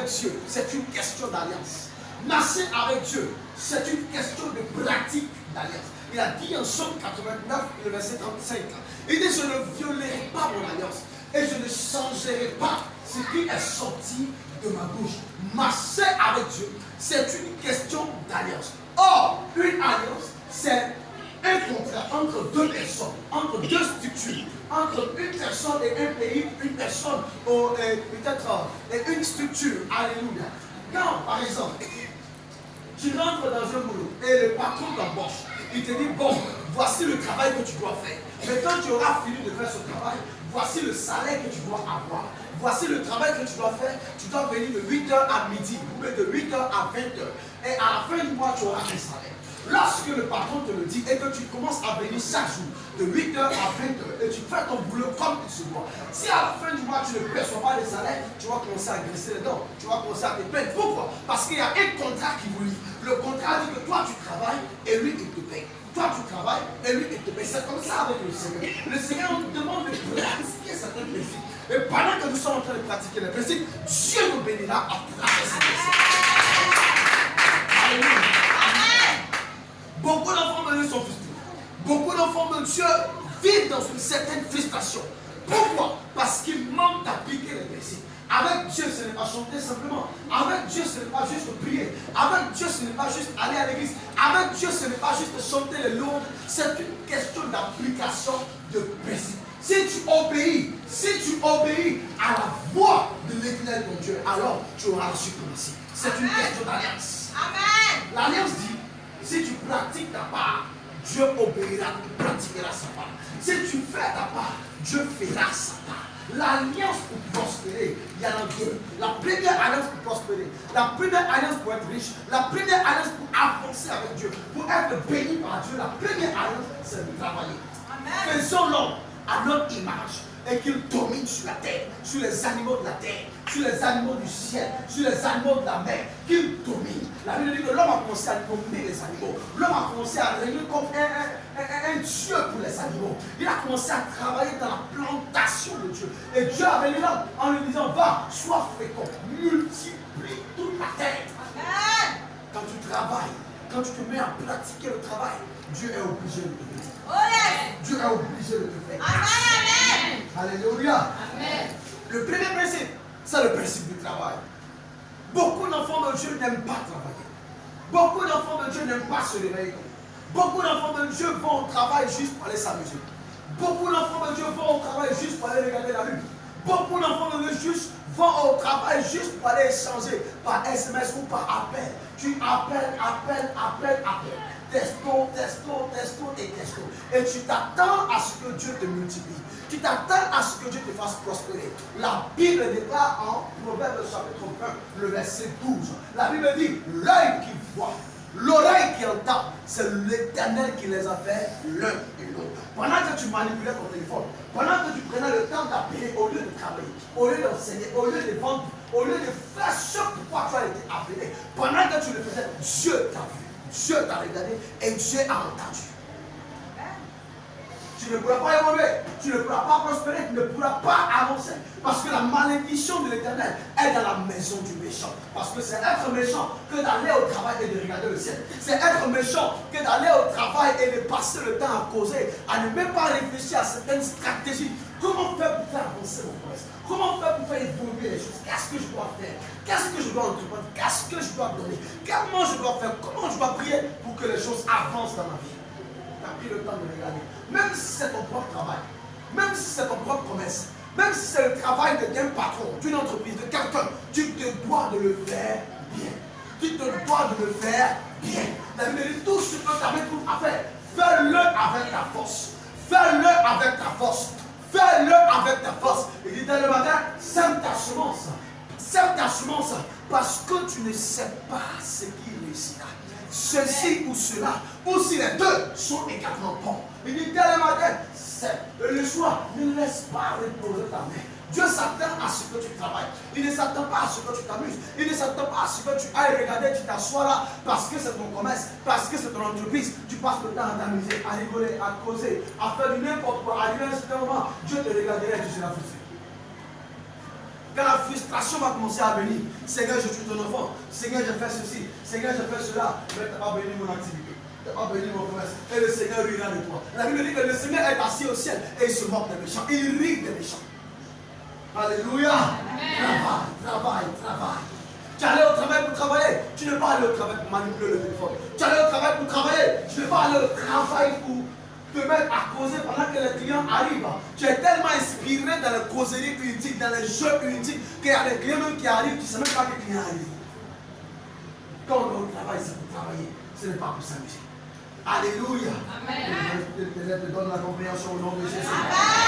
avec Dieu, c'est une question d'alliance. Marcher avec Dieu, c'est une question de pratique d'alliance. Il a dit en Somme 89, le verset 35, il dit, je ne violerai pas mon alliance et je ne changerai pas ce qui est sorti de ma bouche. Marcher avec Dieu, c'est une question d'alliance. Or, une alliance, c'est un contrat entre deux personnes, entre deux structures, entre une personne et un pays, une personne peut-être une structure. Alléluia. Quand, par exemple, tu rentres dans un boulot et le patron t'embauche, il te dit, bon, voici le travail que tu dois faire. Mais quand tu auras fini de faire ce travail, voici le salaire que tu dois avoir. Voici le travail que tu dois faire. Tu dois venir de 8h à midi, ou de 8h à 20h. Et à la fin du mois, tu auras un salaire. Lorsque le patron te le dit et que tu commences à venir chaque jour de 8h à 20h et tu fais ton boulot comme il se doit, si à la fin du mois tu ne perçois pas les salaires, tu vas commencer à graisser les dents, tu vas commencer à te plaindre. Pourquoi? Parce qu'il y a un contrat qui vous lie. Le contrat dit que toi tu travailles et lui il te paye. Toi tu travailles et lui il te paye. C'est comme ça avec le Seigneur. Le Seigneur nous demande de pratiquer certains principes. Et pendant que nous sommes en train de pratiquer les principes, Dieu nous bénira à travers ces principes. Alléluia. Beaucoup d'enfants de Dieu sont frustrés. Beaucoup d'enfants de Dieu vivent dans une certaine frustration. Pourquoi? Parce qu'ils manquent d'appliquer les principes. Avec Dieu, ce n'est pas chanter simplement. Avec Dieu, ce n'est pas juste prier. Avec Dieu, ce n'est pas juste aller à l'église. Avec Dieu, ce n'est pas juste chanter les louanges. C'est une question d'application de principes. Si tu obéis à la voix de l'Éternel ton Dieu, alors tu auras la suprématie. C'est une question d'alliance. Amen. L'alliance dit, si tu pratiques ta part, Dieu obéira, tu pratiqueras sa part. Si tu fais ta part, Dieu fera sa part. L'alliance pour prospérer, il y en a deux. La première alliance pour prospérer, la première alliance pour être riche, la première alliance pour avancer avec Dieu, pour être béni par Dieu, la première alliance, c'est de travailler. Amen. Faisons l'homme à notre image et qu'il domine sur la terre, sur les animaux de la terre, sur les animaux du ciel, sur les animaux de la mer, qu'il domine. La Bible dit que l'homme a commencé à dominer les animaux. L'homme a commencé à régner comme un Dieu pour les animaux. Il a commencé à travailler dans la plantation de Dieu. Et Dieu a béni l'homme en lui disant, va, sois fécond, multiplie toute la terre. Amen. Quand tu travailles, quand tu te mets à pratiquer le travail, Dieu est obligé de te bénir. Oh yes. Dieu est obligé de te faire. Amen. Alléluia. Amen. Le premier principe, c'est le principe du travail. Beaucoup d'enfants de Dieu n'aiment pas travailler. Beaucoup d'enfants de Dieu n'aiment pas se réveiller. Beaucoup d'enfants de Dieu vont au travail juste pour aller s'amuser. Beaucoup d'enfants de Dieu vont au travail juste pour aller regarder la lune. Beaucoup d'enfants de Dieu vont au travail juste pour aller échanger par SMS ou par appel. Tu appelles. Testo et testo. Et tu t'attends à ce que Dieu te multiplie. Tu t'attends à ce que Dieu te fasse prospérer. La Bible déclare en Proverbe chapitre 20, le verset 12. La Bible dit, l'œil qui voit, l'oreille qui entend, c'est l'Éternel qui les a fait l'un et l'autre. Pendant que tu manipulais ton téléphone, pendant que tu prenais le temps d'appeler au lieu de travailler, au lieu d'enseigner, au lieu de vendre, au lieu de faire ce pourquoi tu as été appelé, pendant que tu le faisais, Dieu t'a vu. Dieu t'a regardé et Dieu a entendu. Tu ne pourras pas évoluer, tu ne pourras pas prospérer, tu ne pourras pas avancer. Parce que la malédiction de l'Éternel est dans la maison du méchant. Parce que c'est être méchant que d'aller au travail et de regarder le ciel. C'est être méchant que d'aller au travail et de passer le temps à causer, à ne même pas réfléchir à certaines stratégies. Comment faire pour faire avancer mon presse? Comment faire pour faire évoluer les choses? Qu'est-ce que je dois faire? Qu'est-ce que je dois entreprendre? Qu'est-ce que je dois donner? Comment je dois faire? Comment je dois prier pour que les choses avancent dans ma vie? Tu as pris le temps de regarder. Même si c'est ton propre travail, même si c'est ton propre commerce, même si c'est le travail d'un patron, d'une entreprise, de quelqu'un, tu te dois de le faire bien. Tu te dois de le faire bien. La Bible dit tout ce que tu avais pour faire, fais-le avec ta force. Fais-le avec ta force. Fais-le avec ta force. Il dit dès le matin, sème ta semence. Sème ta semence parce que tu ne sais pas ce qui réussira. Ceci ou cela, ou si les deux sont également bons. Il dit dès le matin, sème. Le soir, ne laisse pas reposer ta main. Dieu s'attend à ce que tu travailles. Il ne s'attend pas à ce que tu t'amuses. Il ne s'attend pas à ce que tu ailles regarder, tu t'assois là parce que c'est ton commerce, parce que c'est ton entreprise. Tu passes le temps à t'amuser, à rigoler, à causer, à faire du n'importe quoi. Arrivé à un certain moment, Dieu te regarderait et tu seras frustré. Quand la frustration va commencer à venir, Seigneur, je tue ton enfant. Seigneur, je fais ceci. Seigneur, je fais cela. Mais tu n'as pas béni mon activité. Tu n'as pas béni mon commerce. Et le Seigneur rira de toi. La Bible dit que le Seigneur est assis au ciel et il se moque des méchants. Il rit des méchants. Alléluia. Travaille. Tu es allé au travail pour travailler. Tu n'es pas allé au travail pour manipuler le téléphone. Tu es allé au travail pour travailler. Tu n'es pas allé au travail pour te mettre à causer pendant que les clients arrivent. Tu es tellement inspiré dans les causeries inutiles, dans les jeux inutiles, qu'il y a des clients même qui arrivent, tu ne sais même pas que les clients arrivent. Quand on est au travail, c'est pour travailler. Ce n'est pas pour s'amuser. Alléluia. Amen. Je te donne la compréhension au nom de Jésus. Amen.